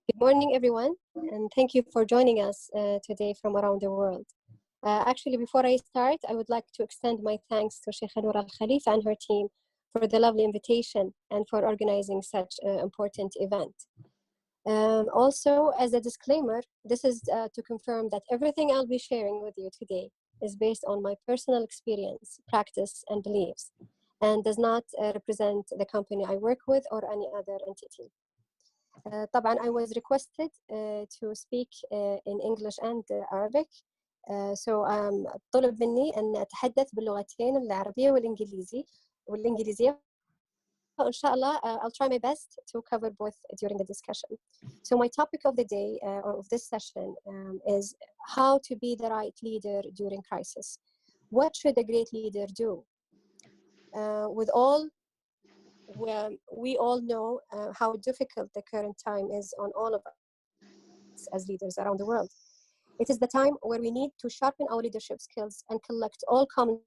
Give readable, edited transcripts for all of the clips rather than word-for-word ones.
Good morning, everyone, and thank you for joining us today from around the world. Actually, before I start, I would like to extend my thanks to Sheikha Noor Al Khalifa and her team for the lovely invitation and for organizing such an important event. Also, as a disclaimer, this is to confirm that everything I'll be sharing with you today is based on my personal experience, practice, and beliefs, and does not represent the company I work with or any other entity. طبعا I was requested to speak in English and Arabic. So طلب مني أن أتحدث باللغتين العربية والإنجليزية. إن شاء الله I'll try my best to cover both during the discussion. So my topic of the day or of this session is how to be the right leader during crisis. What should a great leader do? With all we all know how difficult the current time is on all of us as leaders around the world. It is the time where we need to sharpen our leadership skills and collect all common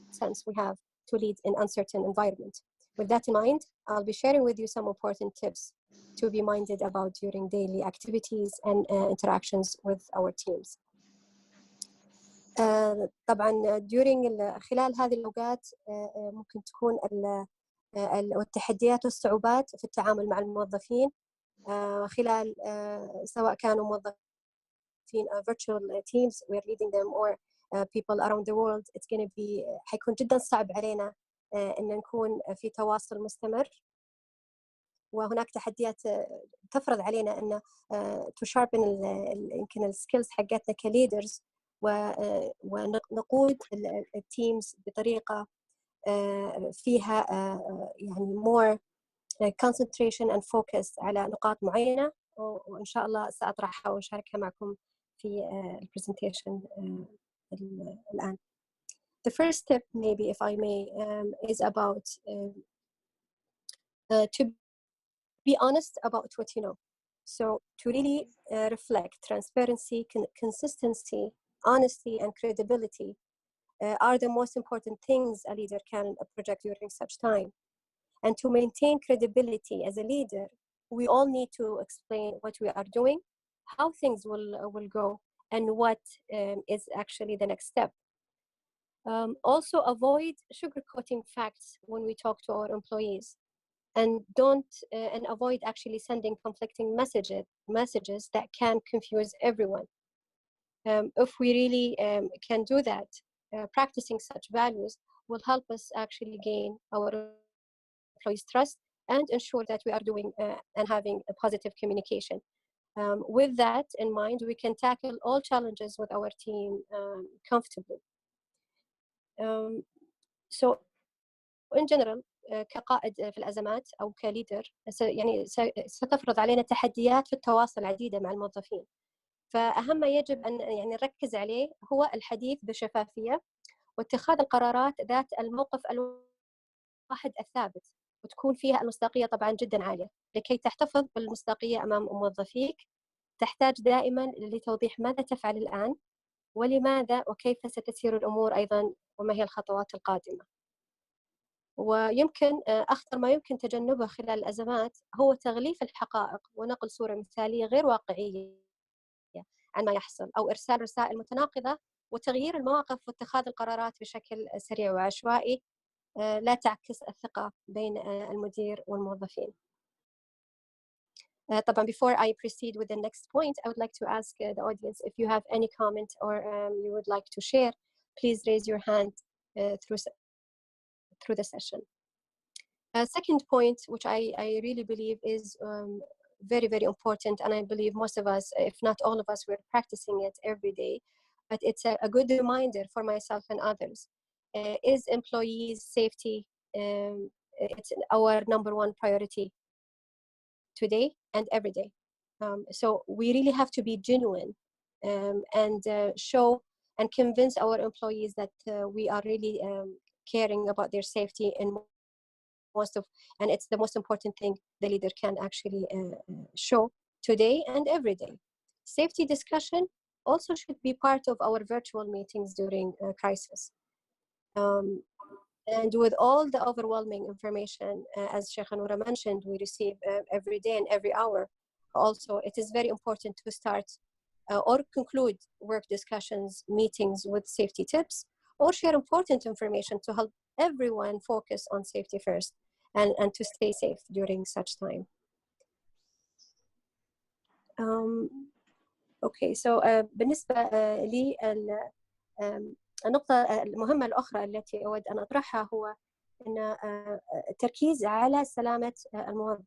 sense we have to lead in uncertain environment. With that in mind, I'll be sharing with you some important tips to be minded about during daily activities and interactions with our teams. طبعا خلال هذه الأوقات ممكن تكون التحديات والصعوبات في التعامل مع الموظفين خلال سواء كانوا موظفين virtual teams we're leading them or people around the world. It's going to be حيكون جدا صعب علينا أن نكون في تواصل مستمر، وهناك تحديات تفرض علينا أن to sharpen يمكن السكيلز حقتنا كليدرز ونقود التيمز بطريقة فيها يعني more concentration and focus على نقاط معينة، وإن شاء الله سأطرحها وأشاركها معكم في البرزنتيشن الآن. The first step, maybe if I may, is about to be honest about what you know. So to really reflect transparency, consistency, honesty, and credibility are the most important things a leader can project during such time. And to maintain credibility as a leader, we all need to explain what we are doing, how things will go, and what is actually the next step. Also avoid sugarcoating facts when we talk to our employees, and avoid actually sending conflicting messages that can confuse everyone. If we really can do that, practicing such values will help us actually gain our employees' trust and ensure that we are doing and having a positive communication. With that in mind, we can tackle all challenges with our team comfortably. So in general كقائد في الأزمات أو كليدر يعني ستفرض علينا تحديات في التواصل عديدة مع الموظفين، فأهم ما يجب أن يعني نركز عليه هو الحديث بشفافية واتخاذ القرارات ذات الموقف الواحد الثابت، وتكون فيها المصداقية طبعا جدا عالية. لكي تحتفظ بالمصداقية أمام موظفيك تحتاج دائما لتوضيح ماذا تفعل الآن ولماذا وكيف ستسير الأمور أيضا وما هي الخطوات القادمة. ويمكن أخطر ما يمكن تجنبه خلال الأزمات هو تغليف الحقائق ونقل صورة مثالية غير واقعية عن ما يحصل، أو إرسال رسائل متناقضة وتغيير المواقف واتخاذ القرارات بشكل سريع وعشوائي لا تعكس الثقة بين المدير والموظفين. طبعا before I proceed with the next point, I would like to ask the audience if you have any comment or you would like to share, please raise your hand through the session. Second point, which I really believe is very, very important, and I believe most of us, if not all of us, we're practicing it every day, but it's a good reminder for myself and others, is employees' safety. It's our number one priority today and every day. So we really have to be genuine and show and convince our employees that we are really caring about their safety and it's the most important thing the leader can actually show today and every day. Safety discussion also should be part of our virtual meetings during crisis. And with all the overwhelming information, as Sheikha Noura mentioned, we receive every day and every hour also, it is very important to start or conclude work discussions, meetings with safety tips, or share important information to help everyone focus on safety first and to stay safe during such time. Okay, so بالنسبة لي النقطة المهمة الأخرى التي أود أن أطرحها هو أن التركيز على سلامة الموظف.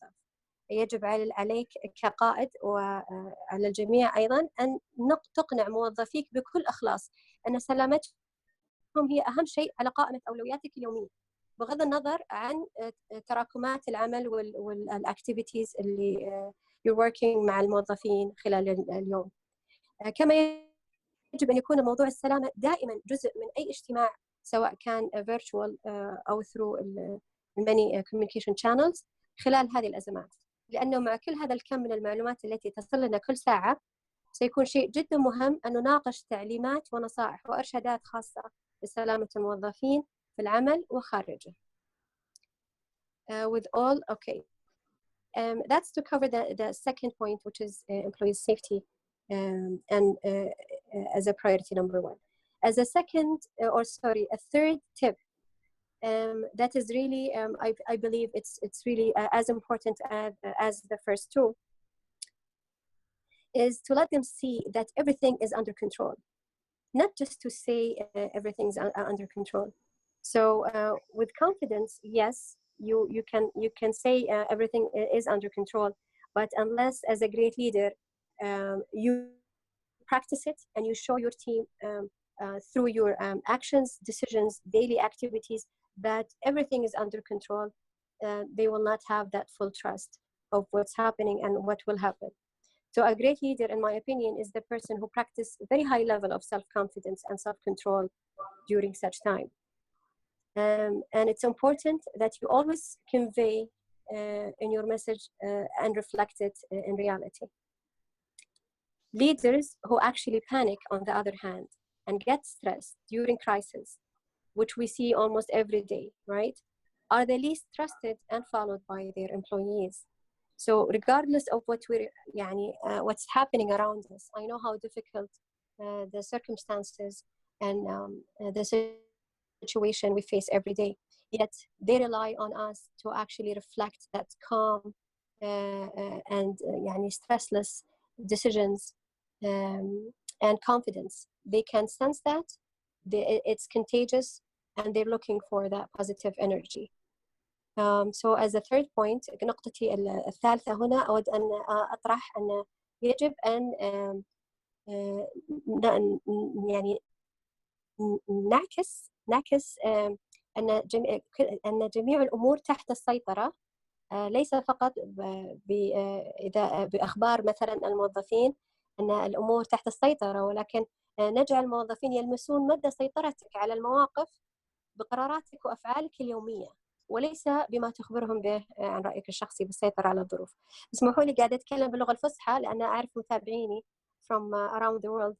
يجب عليك كقائد وعلى الجميع أيضا أن تقنع موظفيك بكل إخلاص أن سلامتهم هي أهم شيء على قائمة أولوياتك اليومية، بغض النظر عن تراكمات العمل والأكتيفيتيز اللي you're working مع الموظفين خلال اليوم. كما يجب أن يكون موضوع السلامة دائما جزء من أي اجتماع، سواء كان virtual أو through many communication channels خلال هذه الأزمات، لأنه مع كل هذا الكم من المعلومات التي تصل لنا كل ساعة سيكون شيء جدا مهم أن نناقش تعليمات ونصائح وإرشادات خاصة بسلامة الموظفين في العمل وخارجه. With all, okay. That's to cover the second point, which is employee safety, and as a priority number one. As a second, a third tip, that is really, I believe it's really as important as the first two, is to let them see that everything is under control, not just to say everything's under control. So with confidence, yes, you can say everything is under control, but unless as a great leader you practice it and you show your team through your actions, decisions, daily activities that everything is under control, they will not have that full trust of what's happening and what will happen. So a great leader, in my opinion, is the person who practices a very high level of self-confidence and self-control during such time. And it's important that you always convey in your message and reflect it in reality. Leaders who actually panic, on the other hand, and get stressed during crisis, which we see almost every day, right, are the least trusted and followed by their employees. So regardless of what's happening around us, I know how difficult the circumstances and the situation we face every day, yet they rely on us to actually reflect that calm and stressless decisions and confidence. They can sense that it's contagious and they're looking for that positive energy. So as a third point, نقطتي الثالثة هنا أود أن أطرح أن يجب أن يعني نعكس أن جميع الأمور تحت السيطرة، ليس فقط بأخبار مثلا الموظفين أن الأمور تحت السيطرة، ولكن نجعل الموظفين يلمسون مدى سيطرتك على المواقف بقراراتك وأفعالك اليومية، وليس بما تخبرهم به عن رأيك الشخصي بالسيطرة على الظروف. اسمحوا لي قاعدة أتكلم باللغة الفصحى لأن أعرف متابعيني from around the world,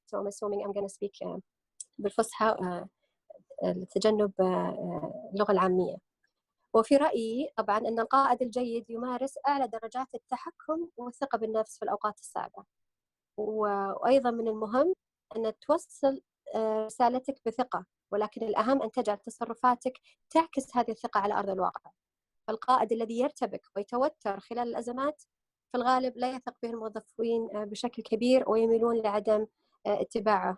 so I'm assuming I'm going to speak بالفصحى لتجنب اللغة العامية. وفي رأيي طبعاً أن القائد الجيد يمارس أعلى درجات التحكم والثقة بالنفس في الأوقات الصعبة، وأيضاً من المهم أن توصل رسالتك بثقة، ولكن الأهم أن تجعل تصرفاتك تعكس هذه الثقة على أرض الواقع. القائد الذي يرتبك ويتوتر خلال الأزمات في الغالب لا يثق به الموظفين بشكل كبير ويميلون لعدم اتباعه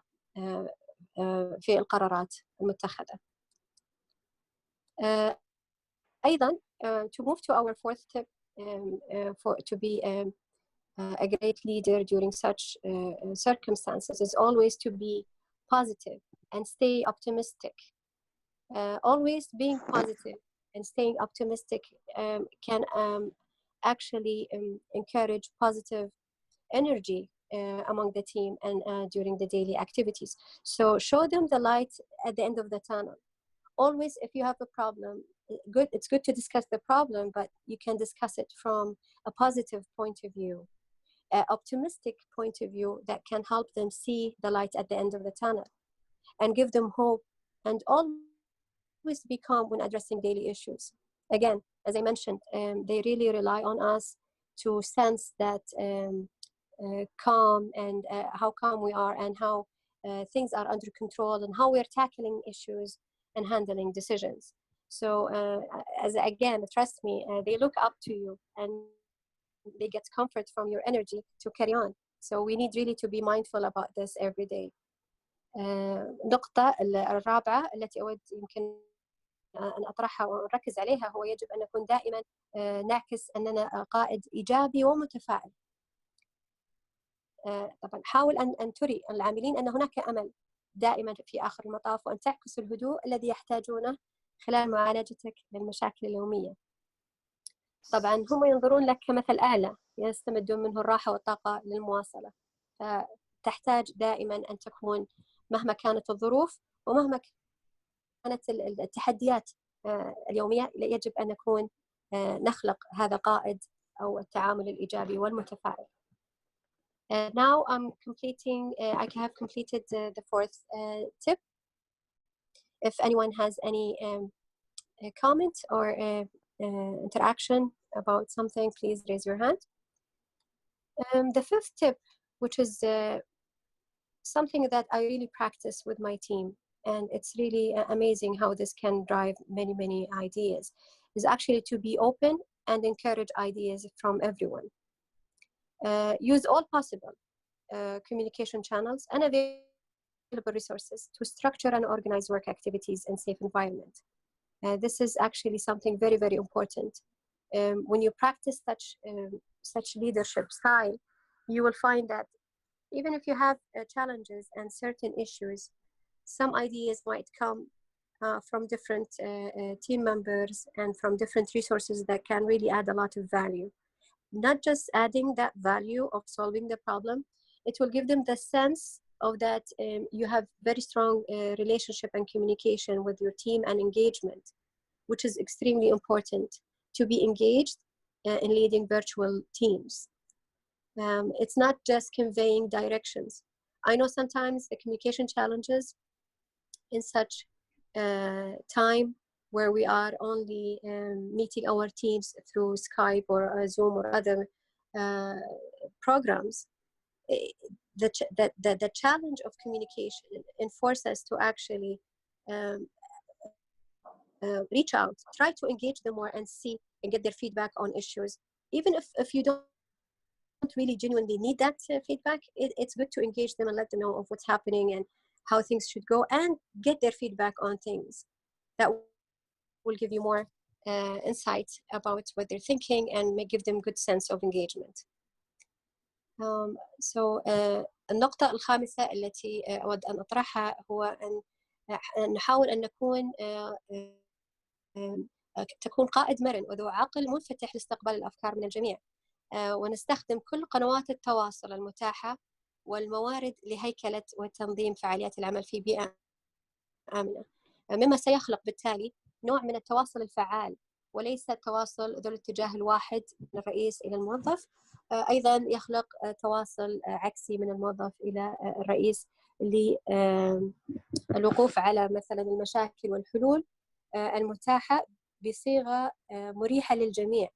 في القرارات المتخذة. أيضاً to move to our fourth tip, to be a great leader during such circumstances is always to be positive and stay optimistic. Always being positive and staying optimistic can actually encourage positive energy among the team and during the daily activities. So show them the light at the end of the tunnel. Always, if you have a problem, it's good to discuss the problem, but you can discuss it from a positive point of view, an optimistic point of view that can help them see the light at the end of the tunnel and give them hope, and always be calm when addressing daily issues. Again, as I mentioned, they really rely on us to sense that calm and how calm we are and how things are under control and how we're tackling issues and handling decisions. So again, trust me, they look up to you and they get comfort from your energy to carry on. So we need really to be mindful about this every day. النقطة الرابعة التي أود يمكن أن أطرحها ونركز عليها هو يجب أن نكون دائما نعكس أننا قائد إيجابي ومتفاعل. طبعا حاول أن تري العاملين أن هناك أمل دائما في آخر المطاف، وأن تعكس الهدوء الذي يحتاجونه خلال معالجتك للمشاكل اليومية. طبعا هم ينظرون لك كمثل أعلى يستمدون منه الراحة والطاقة للمواصلة. فتحتاج دائما أن تكون مهما كانت الظروف ومهما كانت التحديات اليومية يجب أن نكون نخلق هذا قائد أو التعامل الإيجابي والمتفاعل. Now I have completed the fourth tip. If anyone has any comment or interaction about something, please raise your hand. The fifth tip, which is something that I really practice with my team, and it's really amazing how this can drive many ideas, is actually to be open and encourage ideas from everyone. Use all possible communication channels and available resources to structure and organize work activities in safe environment. This is actually something very important. When you practice such leadership style, you will find that even if you have challenges and certain issues, some ideas might come from different team members and from different resources that can really add a lot of value. Not just adding that value of solving the problem, it will give them the sense of that you have very strong relationship and communication with your team and engagement, which is extremely important to be engaged in leading virtual teams. It's not just conveying directions. I know sometimes the communication challenges in such time where we are only meeting our teams through Skype or Zoom or other programs, the challenge of communication enforces us to actually reach out, try to engage them more and see and get their feedback on issues. Even if you don't really genuinely need that feedback, it's good to engage them and let them know of what's happening and how things should go and get their feedback on things. That will give you more insight about what they're thinking and may give them good sense of engagement. النقطة الخامسة التي أود أن أطرحها هو أن نحاول أن تكون قائد مرن وذو عقل منفتح لاستقبال الأفكار من الجميع، ونستخدم كل قنوات التواصل المتاحة والموارد لهيكلة وتنظيم فعاليات العمل في بيئة آمنة، مما سيخلق بالتالي نوع من التواصل الفعال وليس التواصل ذو الاتجاه الواحد من الرئيس إلى الموظف. أيضا يخلق تواصل عكسي من الموظف إلى الرئيس للوقوف على مثلا المشاكل والحلول المتاحة بصيغة مريحة للجميع.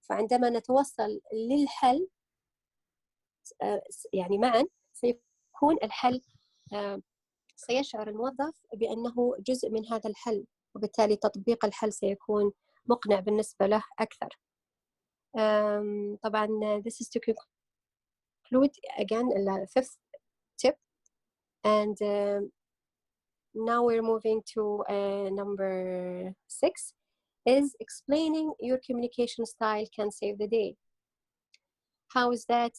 فعندما نتوصل للحل يعني معا سيكون الحل سيشعر الموظف بأنه جزء من هذا الحل، وبالتالي تطبيق الحل سيكون مقنع بالنسبة له أكثر. طبعا this is to conclude again the fifth tip, and now we're moving to number 6 is explaining your communication style can save the day. How is that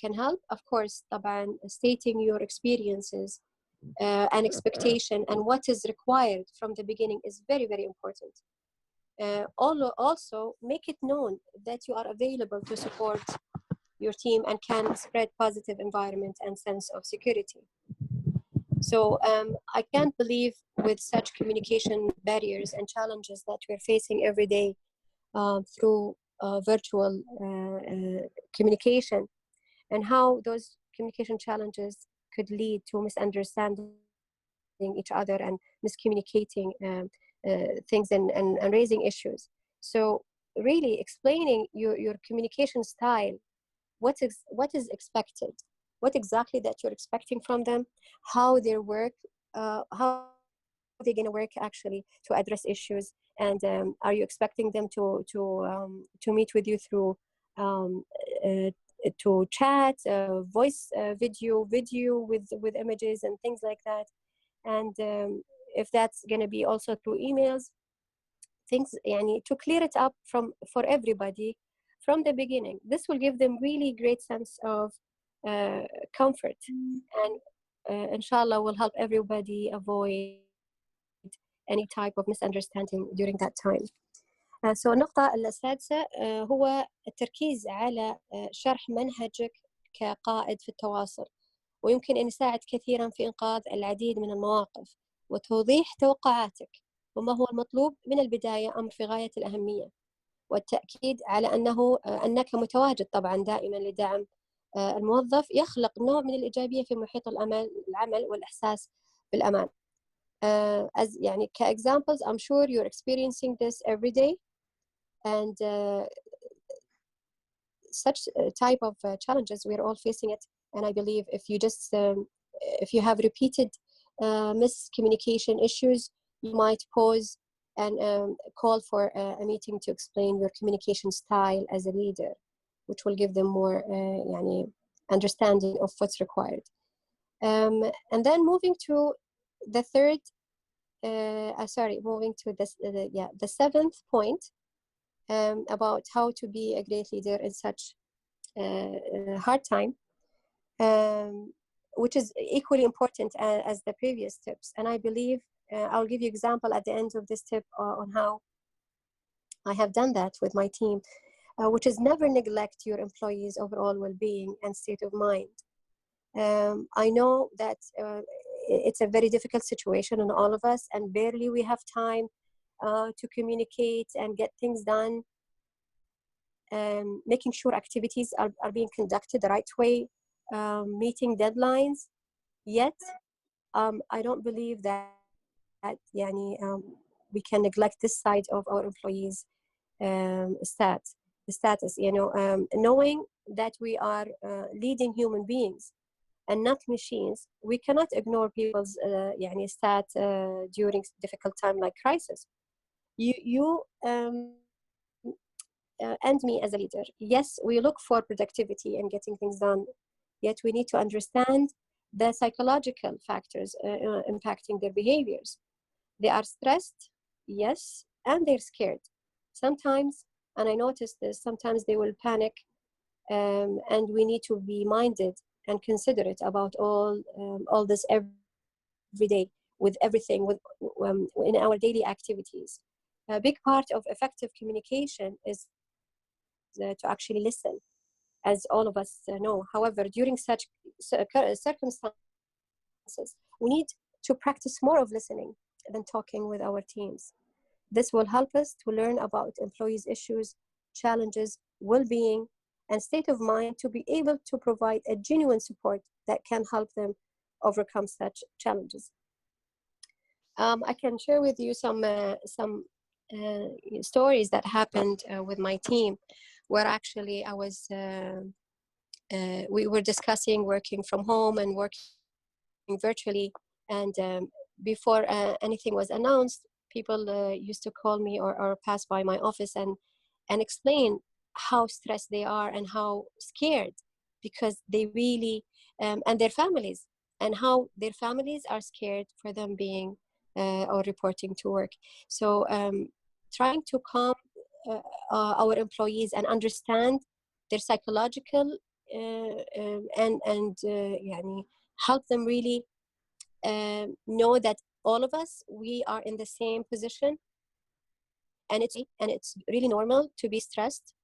can help? Of course, طبعا stating your experiences and expectation and what is required from the beginning is very important. Also make it known that you are available to support your team and can spread positive environment and sense of security. So I can't believe with such communication barriers and challenges that we're facing every day through virtual communication, and how those communication challenges could lead to misunderstanding each other and miscommunicating things and raising issues. So really explaining your communication style, what is expected, what exactly that you're expecting from them, how their work, how they're going to work actually to address issues, and are you expecting them to meet with you through to chat, voice, video with images and things like that, and if that's going to be also through emails, things يعني, to clear it up for everybody from the beginning. This will give them really great sense of comfort, and inshallah will help everybody avoid any type of misunderstanding during that time. So النقطة السادسة هو التركيز على شرح منهجك كقائد في التواصل، ويمكن أن يساعد كثيرا في إنقاذ العديد من المواقف وتوضيح توقعاتك وما هو المطلوب من البداية، أمر في غاية الأهمية، والتأكيد على أنك متواجد طبعا دائما لدعم الموظف، يخلق نوع من الإيجابية في محيط العمل والإحساس بالأمان. As يعني كexamples, I'm sure you're experiencing this every day, and such type of challenges we're all facing it. And I believe if you have repeated miscommunication issues, you might pause and call for a meeting to explain your communication style as a leader, which will give them more يعني understanding of what's required. And then moving to the third, moving to this, the seventh point about how to be a great leader in such hard time, which is equally important as the previous tips. And I believe I'll give you example at the end of this tip on how I have done that with my team, which is never neglect your employees' overall well-being and state of mind. I know that it's a very difficult situation on all of us, and barely we have time to communicate and get things done, making sure activities are being conducted the right way, meeting deadlines. Yet, I don't believe that يعني, we can neglect this side of our employees' status. You know, knowing that we are leading human beings and not machines, we cannot ignore people's يعني stat during difficult time like crisis. You and me as a leader, yes, we look for productivity and getting things done, yet we need to understand the psychological factors impacting their behaviors. They are stressed, yes, and they're scared. Sometimes, and I noticed this, sometimes they will panic, and we need to be minded and considerate about all this every day, with everything, in our daily activities. A big part of effective communication is to actually listen, as all of us know. However, during such circumstances, we need to practice more of listening than talking with our teams. This will help us to learn about employees' issues, challenges, well-being, and state of mind, to be able to provide a genuine support that can help them overcome such challenges. I can share with you some stories that happened with my team, where actually I was we were discussing working from home and working virtually, and before anything was announced, people used to call me or pass by my office and explain how stressed they are and how scared, because they really and their families, and how their families are scared for them being or reporting to work. So trying to calm our employees and understand their psychological and يعني help them really know that all of us, we are in the same position, and it's really normal to be stressed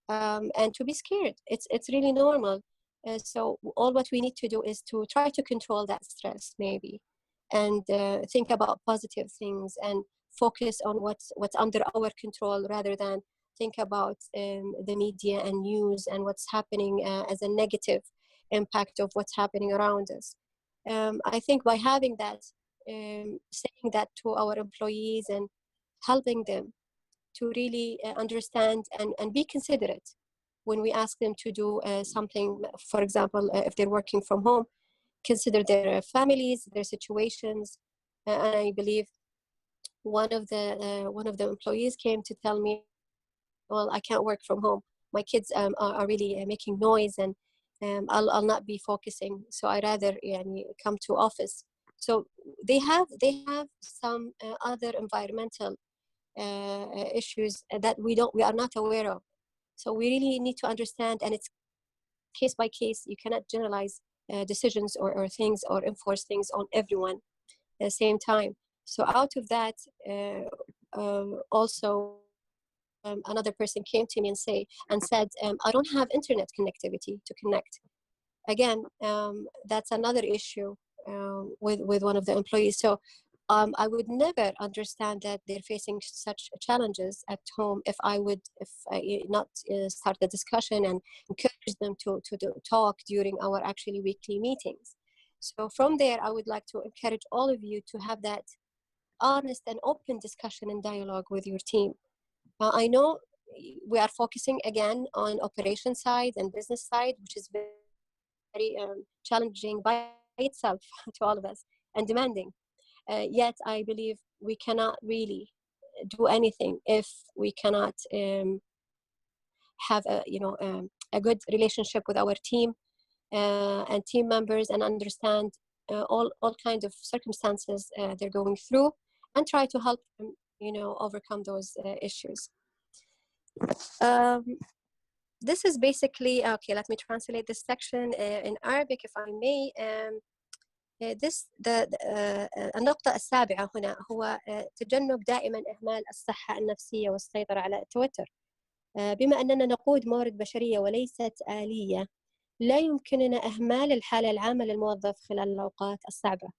and to be scared. It's really normal. So all what we need to do is to try to control that stress, maybe, and think about positive things and focus on what's under our control, rather than think about the media and news and what's happening as a negative impact of what's happening around us. I think by having that, saying that to our employees and helping them to really understand and be considerate when we ask them to do something. For example, if they're working from home, consider their families, their situations. And I believe one of the employees came to tell me, well, I can't work from home. My kids are really making noise, and I'll not be focusing. So I rather come to office. So they have some other environmental issues that we are not aware of. So we really need to understand, and it's case by case. You cannot generalize decisions or things or enforce things on everyone at the same time. So out of that, also another person came to me and said, I don't have internet connectivity to connect. Again, that's another issue with one of the employees. So I would never understand that they're facing such challenges at home if I not start the discussion and encourage them to talk during our actually weekly meetings. So from there, I would like to encourage all of you to have that honest and open discussion and dialogue with your team. I know we are focusing again on operation side and business side, which is very challenging by itself to all of us and demanding. Yet I believe we cannot really do anything if we cannot have a good relationship with our team and team members, and understand all kinds of circumstances they're going through, and try to help them overcome those issues. This is basically okay. Let me translate this section in Arabic, if I may. النقطة السابعة هنا هو تجنب دائما إهمال الصحة النفسية والسيطرة على التوتر. بما أننا نقود موارد بشرية وليست آلية، لا يمكننا إهمال الحالة العامة للموظف خلال الأوقات الصعبة.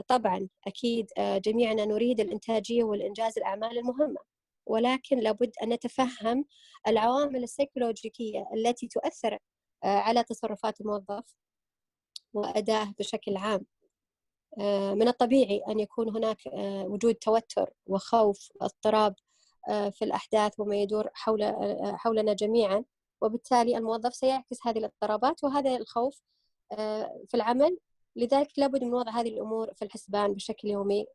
طبعا أكيد جميعنا نريد الإنتاجية والإنجاز الأعمال المهمة، ولكن لابد أن نتفهم العوامل السيكولوجية التي تؤثر على تصرفات الموظف وأدائه بشكل عام. من الطبيعي أن يكون هناك وجود توتر وخوف واضطراب في الأحداث وما يدور حولنا جميعا، وبالتالي الموظف سيعكس هذه الاضطرابات وهذا الخوف في العمل. لذلك لابد من وضع هذه الأمور في الحسبان بشكل يومي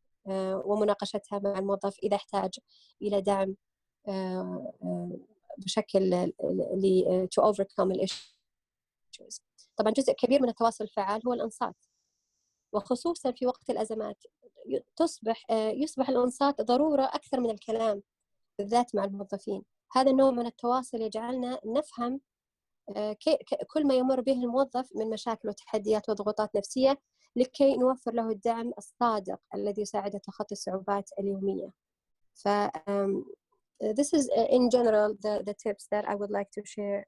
ومناقشتها مع الموظف إذا احتاج إلى دعم بشكل to overcome issues. طبعا جزء كبير من التواصل الفعال هو الإنصات، وخصوصا في وقت الأزمات يصبح الإنصات ضرورة أكثر من الكلام، بالذات مع الموظفين. هذا النوع من التواصل يجعلنا نفهم كل ما يمر به الموظف من مشاكل وتحديات وضغوطات نفسية، لكي نوفر له الدعم الصادق الذي يساعده تخطي الصعوبات اليومية. ف this is in general the tips that I would like to share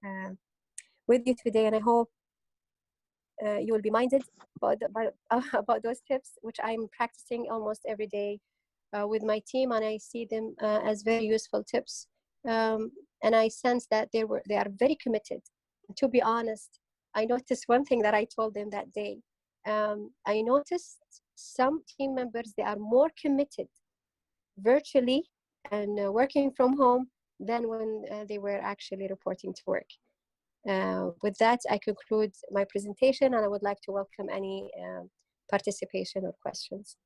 with you today, and I hope you will be minded about those tips, which I'm practicing almost every day with my team, and I see them as very useful tips. And I sense that they are very committed. To be honest, I noticed one thing that I told them that day. I noticed some team members, they are more committed virtually and working from home than when they were actually reporting to work. With that, I conclude my presentation, and I would like to welcome any participation or questions.